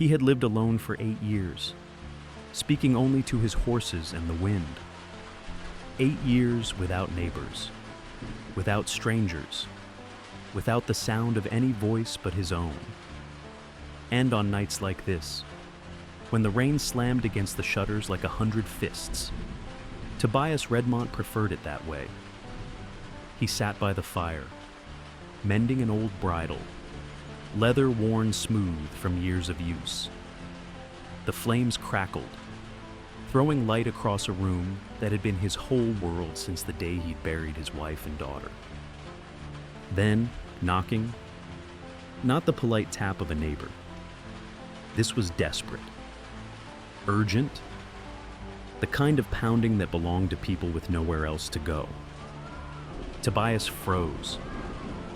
He had lived alone for 8 years, speaking only to his horses and the wind. 8 years without neighbors, without strangers, without the sound of any voice but his own. And on nights like this, when the rain slammed against the shutters like 100 fists, Tobias Redmont preferred it that way. He sat by the fire, mending an old bridle, leather worn smooth from years of use. The flames crackled, throwing light across a room that had been his whole world since the day he'd buried his wife and daughter. Then, knocking, not the polite tap of a neighbor. This was desperate, urgent, the kind of pounding that belonged to people with nowhere else to go. Tobias froze,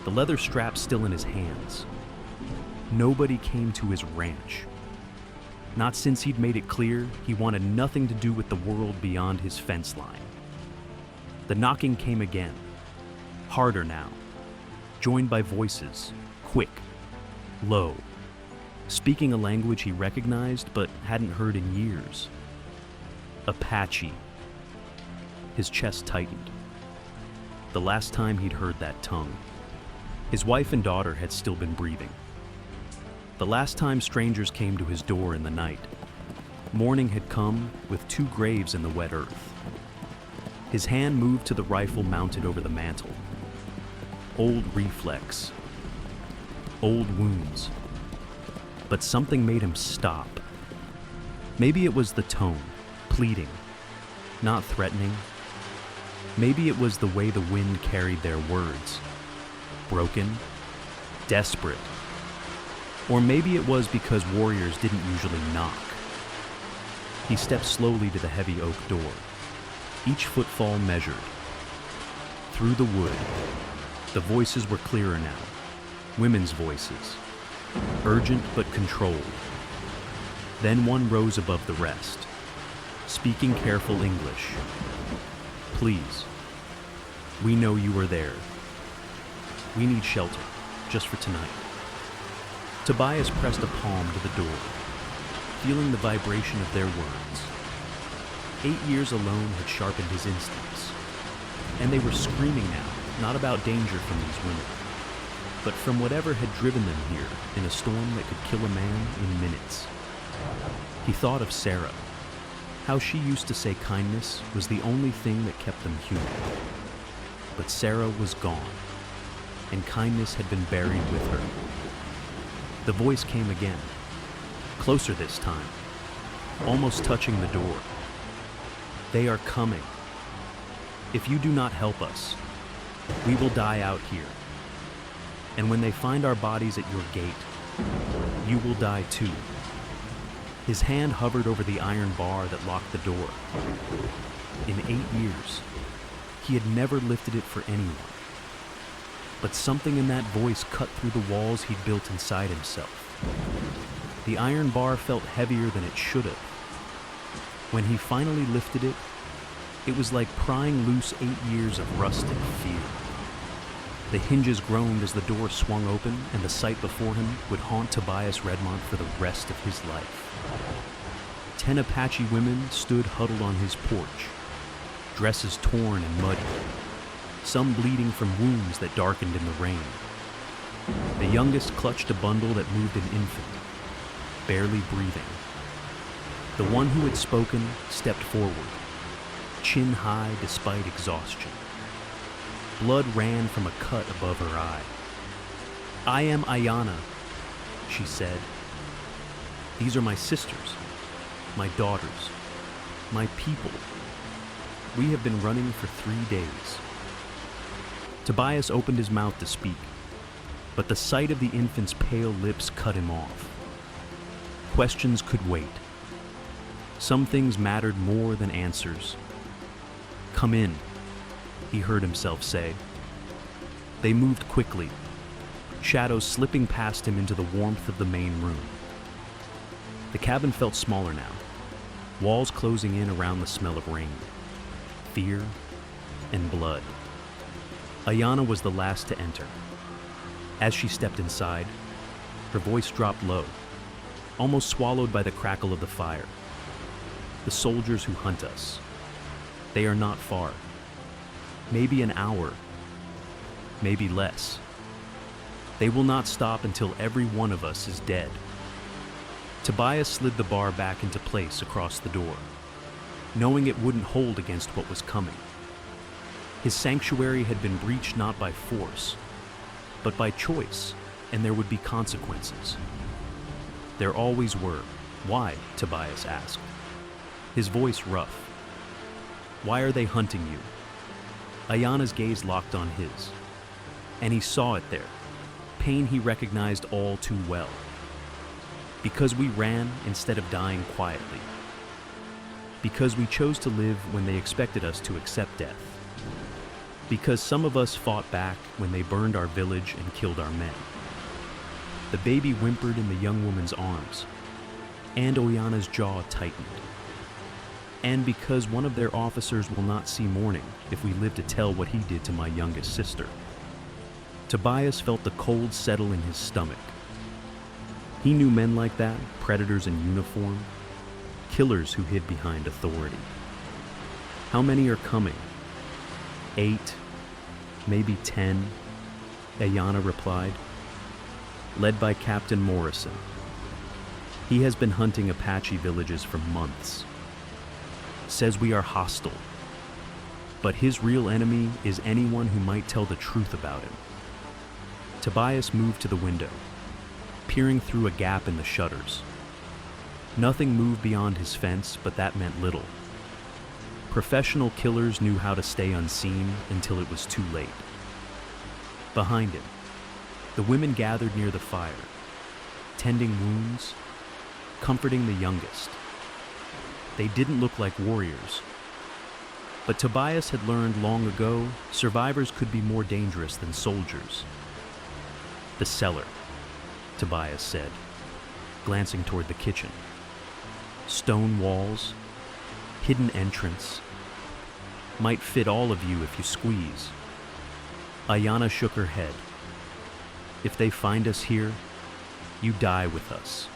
the leather strap still in his hands. Nobody came to his ranch. Not since he'd made it clear he wanted nothing to do with the world beyond his fence line. The knocking came again, harder now, joined by voices, quick, low, speaking a language he recognized but hadn't heard in years. Apache. His chest tightened. The last time he'd heard that tongue, his wife and daughter had still been breathing. The last time strangers came to his door in the night, morning had come with 2 graves in the wet earth. His hand moved to the rifle mounted over the mantel. Old reflex. Old wounds. But something made him stop. Maybe it was the tone, pleading, not threatening. Maybe it was the way the wind carried their words, broken, desperate. Or maybe it was because warriors didn't usually knock. He stepped slowly to the heavy oak door, each footfall measured. Through the wood, the voices were clearer now, women's voices, urgent but controlled. Then one rose above the rest, speaking careful English. Please, we know you are there. We need shelter, just for tonight. Tobias pressed a palm to the door, feeling the vibration of their words. 8 years alone had sharpened his instincts, and they were screaming now, not about danger from these women, but from whatever had driven them here in a storm that could kill a man in minutes. He thought of Sarah, how she used to say kindness was the only thing that kept them human. But Sarah was gone, and kindness had been buried with her. The voice came again, closer this time, almost touching the door. They are coming. If you do not help us, we will die out here. And when they find our bodies at your gate, you will die too. His hand hovered over the iron bar that locked the door. In 8 years, he had never lifted it for anyone. But something in that voice cut through the walls he'd built inside himself. The iron bar felt heavier than it should have. When he finally lifted it, it was like prying loose 8 years of rust and fear. The hinges groaned as the door swung open, and the sight before him would haunt Tobias Redmont for the rest of his life. 10 Apache women stood huddled on his porch, dresses torn and muddy, some bleeding from wounds that darkened in the rain. The youngest clutched a bundle that moved an infant, barely breathing. The one who had spoken stepped forward, chin high despite exhaustion. Blood ran from a cut above her eye. "I am Ayana," she said. "These are my sisters, my daughters, my people. We have been running for 3 days." Tobias opened his mouth to speak, but the sight of the infant's pale lips cut him off. Questions could wait. Some things mattered more than answers. "Come in," he heard himself say. They moved quickly, shadows slipping past him into the warmth of the main room. The cabin felt smaller now, walls closing in around the smell of rain, fear, and blood. Ayana was the last to enter. As she stepped inside, her voice dropped low. almost swallowed by the crackle of the fire. The soldiers who hunt us. They are not far. Maybe an hour, maybe less. They will not stop until every one of us is dead. Tobias slid the bar back into place across the door, knowing it wouldn't hold against what was coming. His sanctuary had been breached not by force, but by choice, and there would be consequences. There always were. Why? Tobias asked, his voice rough. Why are they hunting you? Ayana's gaze locked on his, and he saw it there, pain he recognized all too well. Because we ran instead of dying quietly. Because we chose to live when they expected us to accept death. Because some of us fought back when they burned our village and killed our men. The baby whimpered in the young woman's arms, and Oyana's jaw tightened. And because one of their officers will not see morning if we live to tell what he did to my youngest sister. Tobias felt the cold settle in his stomach. He knew men like that, predators in uniform, killers who hid behind authority. How many are coming? 8, maybe 10, Ayana replied, led by Captain Morrison. He has been hunting Apache villages for months. Says we are hostile, but his real enemy is anyone who might tell the truth about him. Tobias moved to the window, peering through a gap in the shutters. Nothing moved beyond his fence, but that meant little. Professional killers knew how to stay unseen until it was too late. Behind him, the women gathered near the fire, tending wounds, comforting the youngest. They didn't look like warriors. But Tobias had learned long ago, survivors could be more dangerous than soldiers. The cellar, Tobias said, glancing toward the kitchen. Stone walls, hidden entrance. Might fit all of you if you squeeze. Ayana shook her head. If they find us here, you die with us.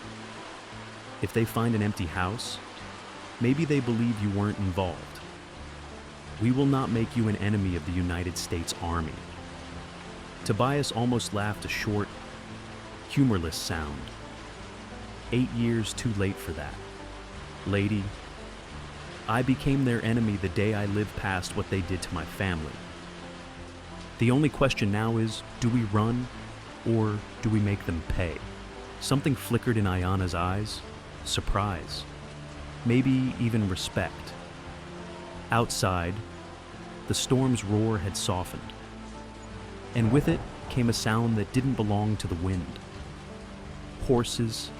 If they find an empty house, maybe they believe you weren't involved. We will not make you an enemy of the United States Army. Tobias almost laughed a short, humorless sound. 8 years too late for that. Lady, I became their enemy the day I lived past what they did to my family. The only question now is, do we run, or do we make them pay? Something flickered in Ayana's eyes. Surprise. Maybe even respect. Outside, the storm's roar had softened, and with it came a sound that didn't belong to the wind. Horses.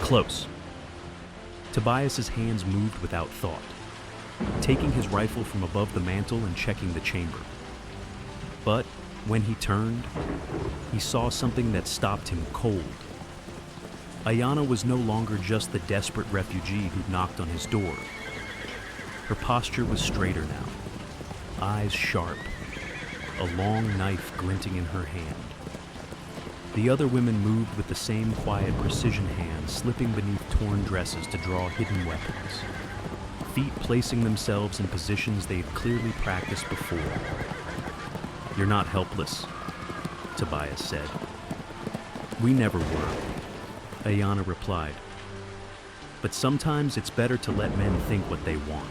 Close. Tobias's hands moved without thought, taking his rifle from above the mantel and checking the chamber. But when he turned, he saw something that stopped him cold. Ayana was no longer just the desperate refugee who'd knocked on his door. Her posture was straighter now, eyes sharp, a long knife glinting in her hand. The other women moved with the same quiet precision hands slipping beneath torn dresses to draw hidden weapons, feet placing themselves in positions they'd clearly practiced before. You're not helpless, Tobias said. We never were, Ayana replied. But sometimes it's better to let men think what they want.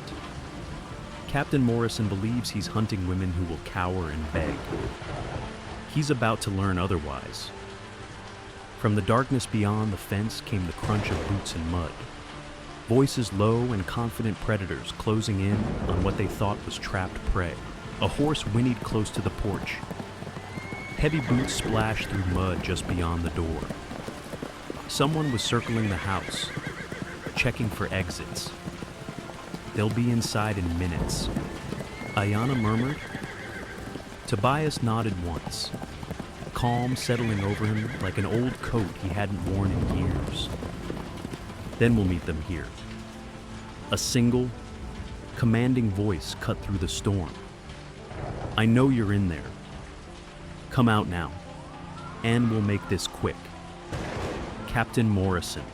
Captain Morrison believes he's hunting women who will cower and beg. He's about to learn otherwise. From the darkness beyond the fence came the crunch of boots in mud. Voices low and confident predators closing in on what they thought was trapped prey. A horse whinnied close to the porch. Heavy boots splashed through mud just beyond the door. Someone was circling the house, checking for exits. They'll be inside in minutes, Ayana murmured. Tobias nodded once, calm settling over him like an old coat he hadn't worn in years. Then we'll meet them here. A single, commanding voice cut through the storm. I know you're in there. Come out now, and we'll make this quick. Captain Morrison.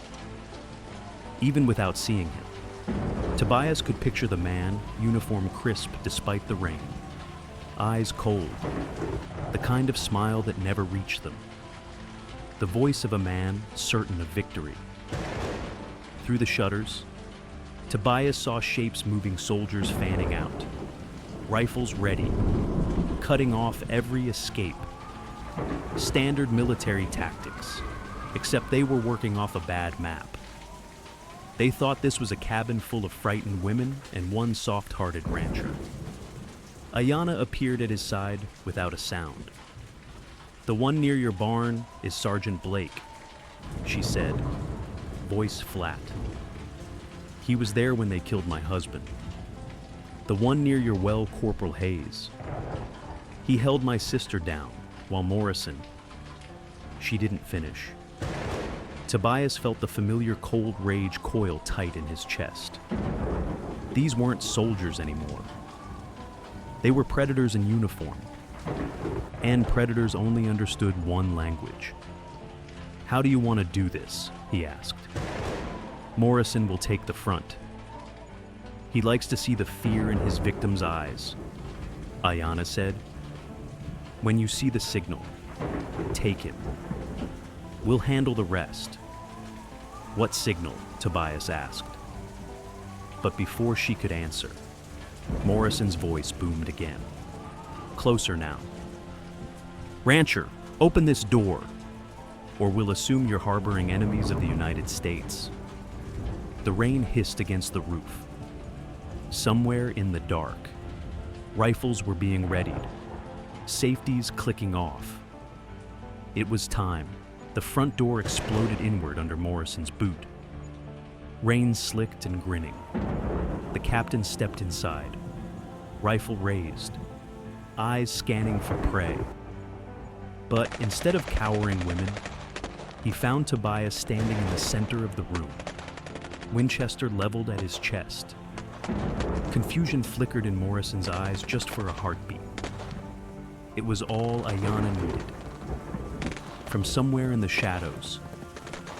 Even without seeing him, Tobias could picture the man, uniform crisp despite the rain, eyes cold, the kind of smile that never reached them, the voice of a man certain of victory. Through the shutters, Tobias saw shapes moving, soldiers fanning out, rifles ready, cutting off every escape. Standard military tactics, except they were working off a bad map. They thought this was a cabin full of frightened women and one soft-hearted rancher. Ayanna appeared at his side without a sound. "The one near your barn is Sergeant Blake," she said, voice flat. "He was there when they killed my husband. The one near your well, Corporal Hayes. He held my sister down, while Morrison..." She didn't finish. Tobias felt the familiar cold rage coil tight in his chest. These weren't soldiers anymore. They were predators in uniform. And predators only understood one language. "How do you want to do this?" he asked. "Morrison will take the front. He likes to see the fear in his victim's eyes," Ayanna said. "When you see the signal, take him. We'll handle the rest." "What signal?" Tobias asked. But before she could answer, Morrison's voice boomed again. Closer now. "Rancher, open this door, or we'll assume you're harboring enemies of the United States." The rain hissed against the roof. Somewhere in the dark, rifles were being readied, safeties clicking off. It was time. The front door exploded inward under Morrison's boot. Rain slicked and grinning. The captain stepped inside, rifle raised, eyes scanning for prey. But instead of cowering women, he found Tobias standing in the center of the room, Winchester leveled at his chest. Confusion flickered in Morrison's eyes just for a heartbeat. It was all Ayanna needed. From somewhere in the shadows,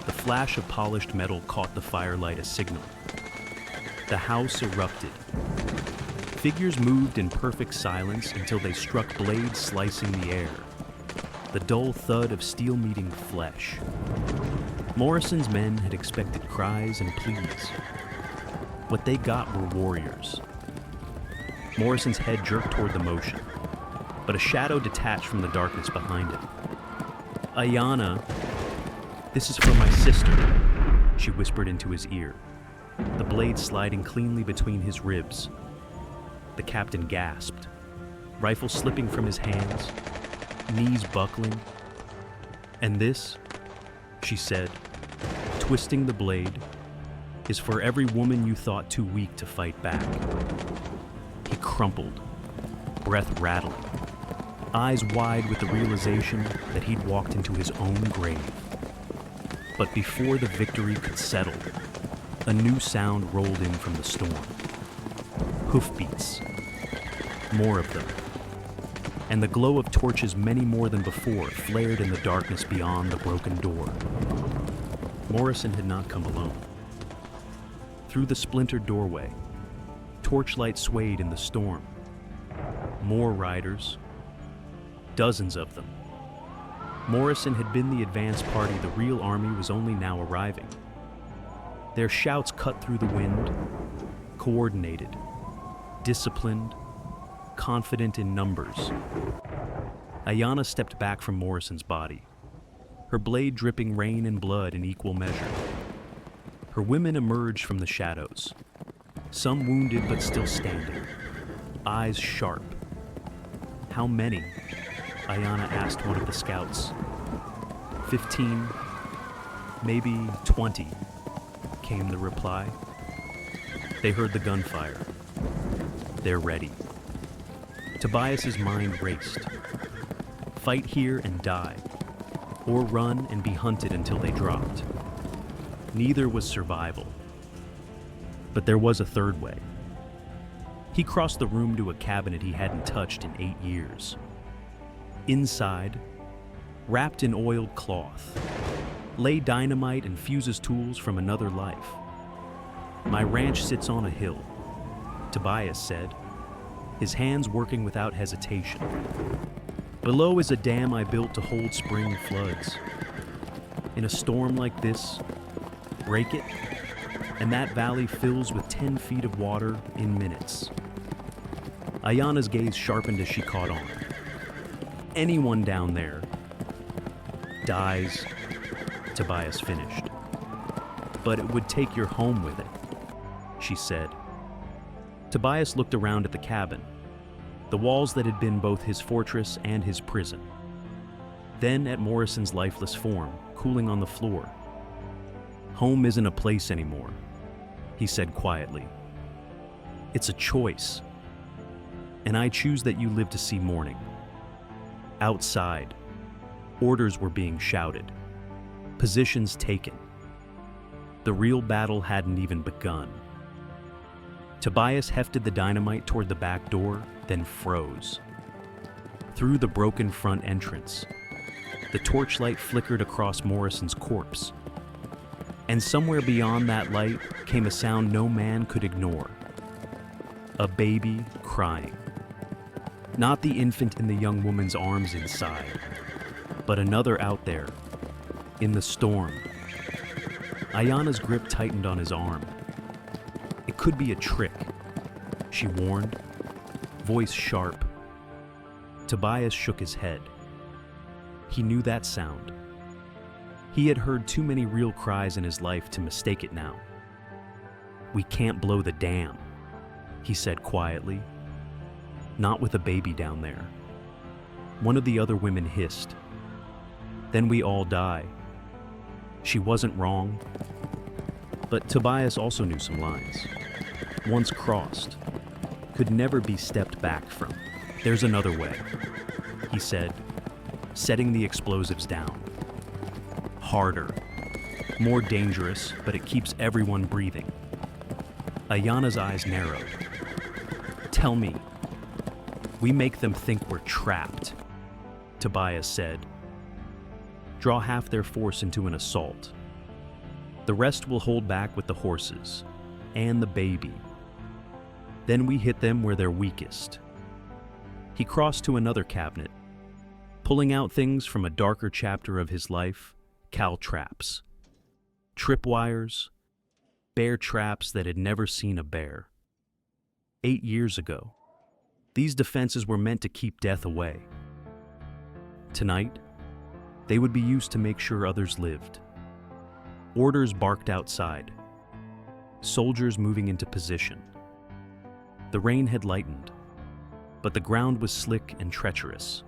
the flash of polished metal caught the firelight a signal. The house erupted. Figures moved in perfect silence until they struck blades slicing the air. The dull thud of steel meeting flesh. Morrison's men had expected cries and pleas. What they got were warriors. Morrison's head jerked toward the motion, but a shadow detached from the darkness behind him. "Ayanna, this is for my sister," she whispered into his ear, the blade sliding cleanly between his ribs. The captain gasped, rifle slipping from his hands, knees buckling. "And this," she said, twisting the blade, "is for every woman you thought too weak to fight back." He crumpled, breath rattling, eyes wide with the realization that he'd walked into his own grave. But before the victory could settle, a new sound rolled in from the storm. Hoofbeats. More of them. And the glow of torches, many more than before, flared in the darkness beyond the broken door. Morrison had not come alone. Through the splintered doorway, torchlight swayed in the storm. More riders. Dozens of them. Morrison had been the advance party. The real army was only now arriving. Their shouts cut through the wind, coordinated, disciplined, confident in numbers. Ayanna stepped back from Morrison's body, her blade dripping rain and blood in equal measure. Her women emerged from the shadows, some wounded but still standing, eyes sharp. "How many?" Ayanna asked one of the scouts. 15, maybe 20, came the reply. They heard the gunfire. They're ready. Tobias's mind raced. Fight here and die, or run and be hunted until they dropped. Neither was survival. But there was a third way. He crossed the room to a cabinet he hadn't touched in 8 years. Inside, wrapped in oiled cloth, lay dynamite and fuses tools from another life. My ranch sits on a hill, Tobias said, his hands working without hesitation. Below is a dam I built to hold spring floods. In a storm like this, break it, and that valley fills with 10 feet of water in minutes. Ayana's gaze sharpened as she caught on. Anyone down there dies, Tobias finished. But it would take your home with it, she said. Tobias looked around at the cabin, the walls that had been both his fortress and his prison. Then at Morrison's lifeless form, cooling on the floor. Home isn't a place anymore, he said quietly. It's a choice. And I choose that you live to see morning. Outside, orders were being shouted, positions taken. The real battle hadn't even begun. Tobias hefted the dynamite toward the back door, then froze. Through the broken front entrance, the torchlight flickered across Morrison's corpse. And somewhere beyond that light came a sound no man could ignore. A baby crying. Not the infant in the young woman's arms inside, but another out there, in the storm. Ayana's grip tightened on his arm. It could be a trick, she warned, voice sharp. Tobias shook his head. He knew that sound. He had heard too many real cries in his life to mistake it now. We can't blow the dam, he said quietly. Not with a baby down there. One of the other women hissed. Then we all die. She wasn't wrong. But Tobias also knew some lines. Once crossed, could never be stepped back from. There's another way, he said, setting the explosives down. Harder, more dangerous, but it keeps everyone breathing. Ayana's eyes narrowed. Tell me. We make them think we're trapped, Tobias said. Draw half their force into an assault. The rest will hold back with the horses and the baby. Then we hit them where they're weakest. He crossed to another cabinet, pulling out things from a darker chapter of his life, caltraps, tripwires, bear traps that had never seen a bear. 8 years ago, these defenses were meant to keep death away. Tonight, they would be used to make sure others lived. Orders barked outside, soldiers moving into position. The rain had lightened, but the ground was slick and treacherous.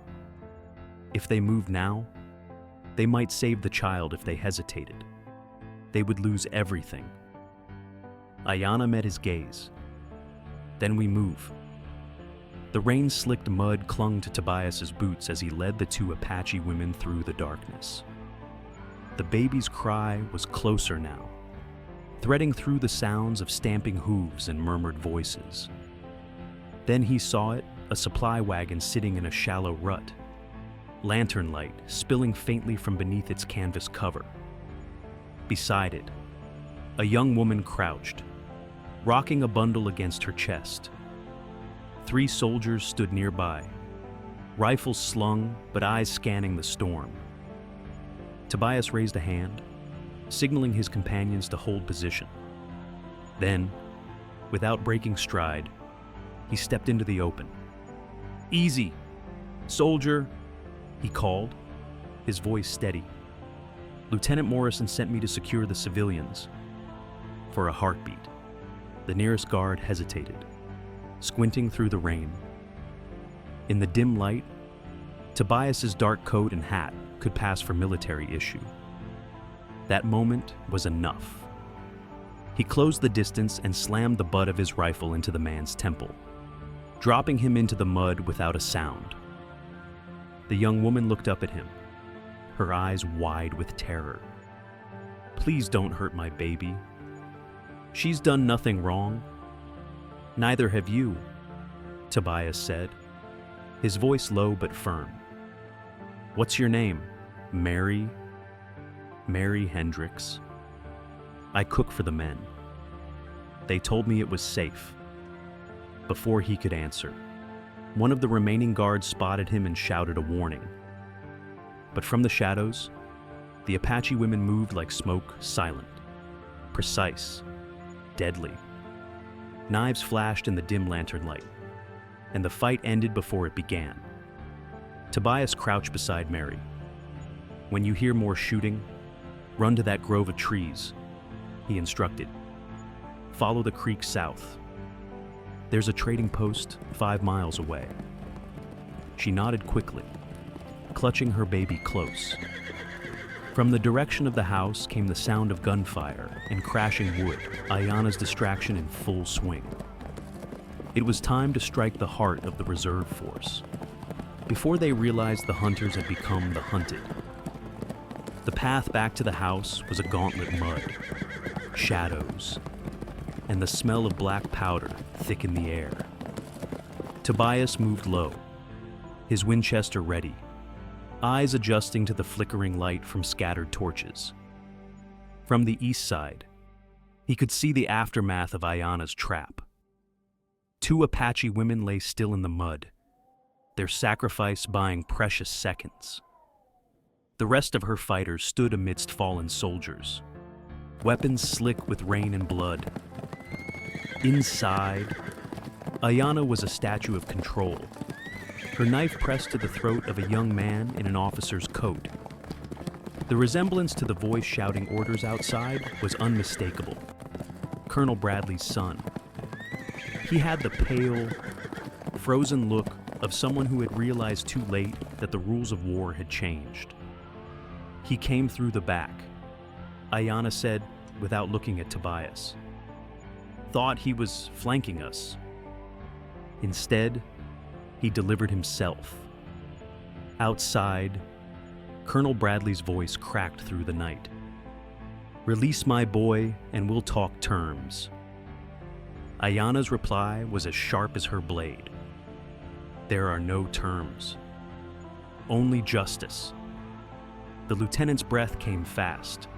If they moved now, they might save the child. If they hesitated, they would lose everything. Ayana met his gaze. Then we move. The rain-slicked mud clung to Tobias's boots as he led the two Apache women through the darkness. The baby's cry was closer now, threading through the sounds of stamping hooves and murmured voices. Then he saw it, a supply wagon sitting in a shallow rut, lantern light spilling faintly from beneath its canvas cover. Beside it, a young woman crouched, rocking a bundle against her chest. 3 soldiers stood nearby, rifles slung but eyes scanning the storm. Tobias raised a hand, signaling his companions to hold position. Then, without breaking stride, he stepped into the open. Easy, soldier, he called, his voice steady. Lieutenant Morrison sent me to secure the civilians. For a heartbeat, the nearest guard hesitated, squinting through the rain. In the dim light, Tobias's dark coat and hat could pass for military issue. That moment was enough. He closed the distance and slammed the butt of his rifle into the man's temple, dropping him into the mud without a sound. The young woman looked up at him, her eyes wide with terror. Please don't hurt my baby. She's done nothing wrong. Neither have you, Tobias said, his voice low but firm. What's your name? Mary? Mary Hendricks. I cook for the men. They told me it was safe. Before he could answer, one of the remaining guards spotted him and shouted a warning. But from the shadows, the Apache women moved like smoke, silent, precise, deadly. Knives flashed in the dim lantern light, and the fight ended before it began. Tobias crouched beside Mary. When you hear more shooting, run to that grove of trees, he instructed. Follow the creek south. There's a trading post 5 miles away. She nodded quickly, clutching her baby close. From the direction of the house came the sound of gunfire and crashing wood, Ayana's distraction in full swing. It was time to strike the heart of the reserve force. Before they realized the hunters had become the hunted. The path back to the house was a gauntlet mud, shadows, and the smell of black powder thick in the air. Tobias moved low, his Winchester ready, eyes adjusting to the flickering light from scattered torches. From the east side, he could see the aftermath of Ayana's trap. 2 Apache women lay still in the mud, their sacrifice buying precious seconds. The rest of her fighters stood amidst fallen soldiers, weapons slick with rain and blood. Inside, Ayana was a statue of control, her knife pressed to the throat of a young man in an officer's coat. The resemblance to the voice shouting orders outside was unmistakable. Colonel Bradley's son. He had the pale, frozen look of someone who had realized too late that the rules of war had changed. He came through the back, Ayana said without looking at Tobias. Thought he was flanking us. Instead, he delivered himself. Outside, Colonel Bradley's voice cracked through the night. Release my boy and we'll talk terms. Ayana's reply was as sharp as her blade. There are no terms. Only justice. The lieutenant's breath came fast,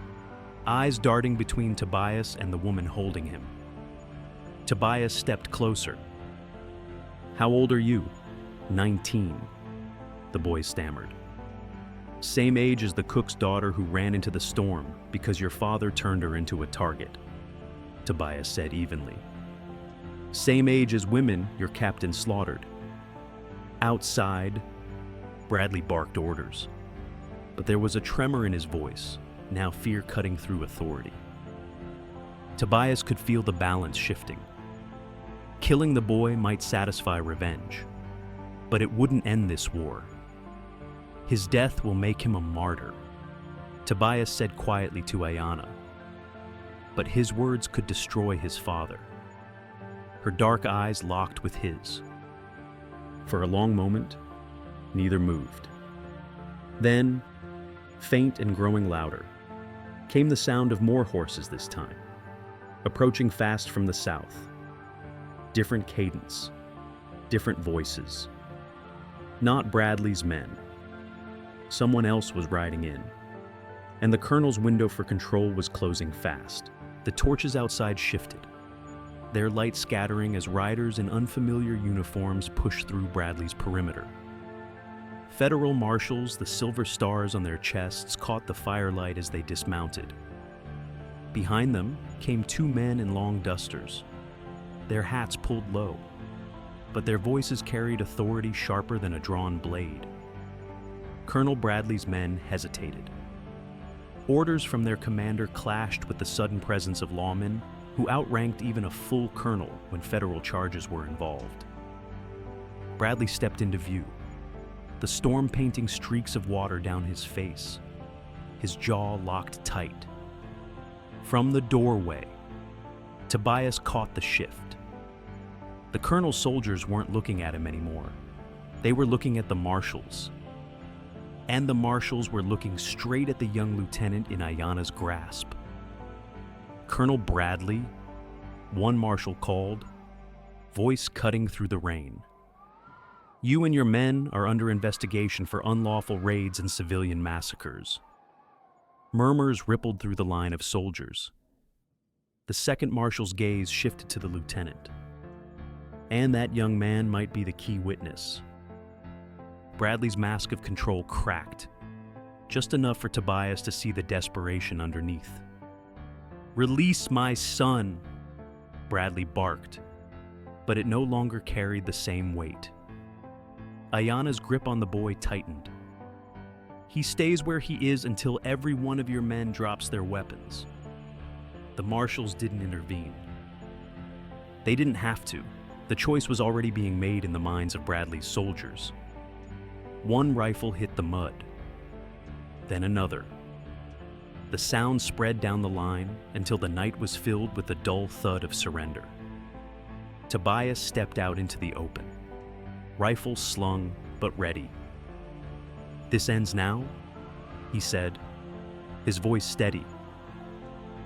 eyes darting between Tobias and the woman holding him. Tobias stepped closer. How old are you? 19, the boy stammered. Same age as the cook's daughter who ran into the storm because your father turned her into a target, Tobias said evenly. Same age as women your captain slaughtered. Outside, Bradley barked orders, but there was a tremor in his voice, now fear cutting through authority. Tobias could feel the balance shifting. Killing the boy might satisfy revenge, but it wouldn't end this war. His death will make him a martyr, Tobias said quietly to Ayana. But his words could destroy his father. Her dark eyes locked with his. For a long moment, neither moved. Then, faint and growing louder, came the sound of more horses this time, approaching fast from the south. Different cadence, different voices. Not Bradley's men. Someone else was riding in, and the colonel's window for control was closing fast. The torches outside shifted, their light scattering as riders in unfamiliar uniforms pushed through Bradley's perimeter. Federal marshals, the silver stars on their chests, caught the firelight as they dismounted. Behind them came 2 men in long dusters, their hats pulled low, but their voices carried authority sharper than a drawn blade. Colonel Bradley's men hesitated. Orders from their commander clashed with the sudden presence of lawmen who outranked even a full colonel when federal charges were involved. Bradley stepped into view, the storm painting streaks of water down his face, his jaw locked tight. From the doorway, Tobias caught the shift. The colonel's soldiers weren't looking at him anymore. They were looking at the marshals. And the marshals were looking straight at the young lieutenant in Ayana's grasp. Colonel Bradley, one marshal called, voice cutting through the rain. You and your men are under investigation for unlawful raids and civilian massacres. Murmurs rippled through the line of soldiers. The second marshal's gaze shifted to the lieutenant. And that young man might be the key witness. Bradley's mask of control cracked, just enough for Tobias to see the desperation underneath. "Release my son," Bradley barked, but it no longer carried the same weight. Ayanna's grip on the boy tightened. "He stays where he is until every one of your men drops their weapons." The marshals didn't intervene. They didn't have to. The choice was already being made in the minds of Bradley's soldiers. One rifle hit the mud, then another. The sound spread down the line until the night was filled with the dull thud of surrender. Tobias stepped out into the open, rifle slung but ready. "This ends now," he said, his voice steady.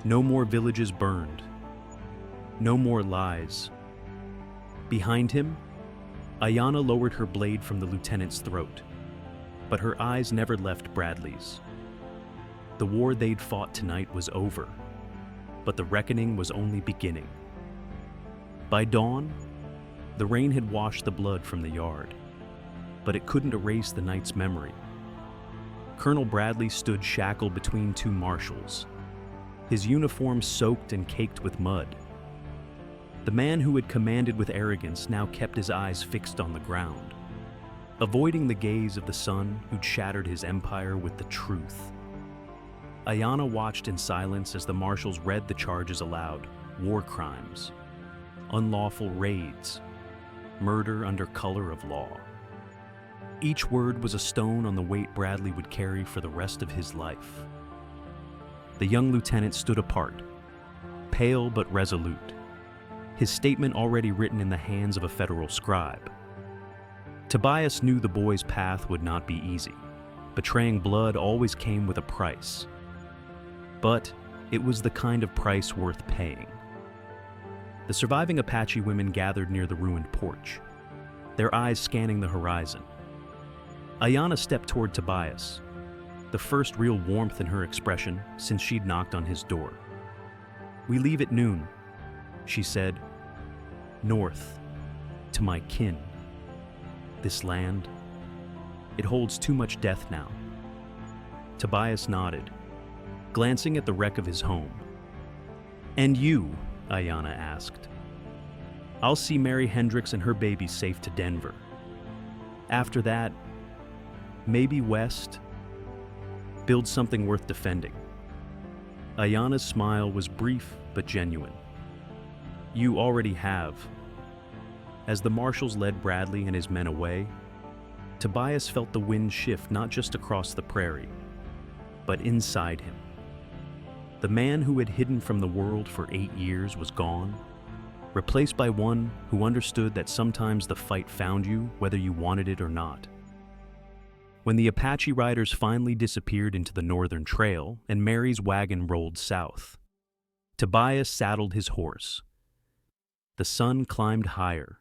"No more villages burned. No more lies." Behind him, Ayanna lowered her blade from the lieutenant's throat, but her eyes never left Bradley's. The war they'd fought tonight was over, but the reckoning was only beginning. By dawn, the rain had washed the blood from the yard, but it couldn't erase the night's memory. Colonel Bradley stood shackled between two marshals, his uniform soaked and caked with mud. The man who had commanded with arrogance now kept his eyes fixed on the ground, avoiding the gaze of the son who'd shattered his empire with the truth. Ayanna watched in silence as the marshals read the charges aloud: war crimes, unlawful raids, murder under color of law. Each word was a stone on the weight Bradley would carry for the rest of his life. The young lieutenant stood apart, pale but resolute, his statement already written in the hands of a federal scribe. Tobias knew the boy's path would not be easy. Betraying blood always came with a price. But it was the kind of price worth paying. The surviving Apache women gathered near the ruined porch, their eyes scanning the horizon. Ayanna stepped toward Tobias, the first real warmth in her expression since she'd knocked on his door. "We leave at noon," she said. "North, to my kin. This land, it holds too much death now." Tobias nodded, glancing at the wreck of his home. "And you?" Ayanna asked. "I'll see Mary Hendricks and her baby safe to Denver. After that, maybe west, build something worth defending." Ayanna's smile was brief but genuine. "You already have." As the marshals led Bradley and his men away, Tobias felt the wind shift not just across the prairie, but inside him. The man who had hidden from the world for 8 years was gone, replaced by one who understood that sometimes the fight found you whether you wanted it or not. When the Apache riders finally disappeared into the northern trail and Mary's wagon rolled south, Tobias saddled his horse. The sun climbed higher,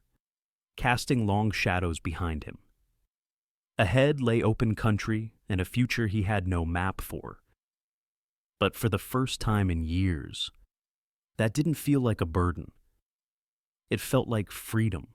casting long shadows behind him. Ahead lay open country and a future he had no map for. But for the first time in years, that didn't feel like a burden. It felt like freedom.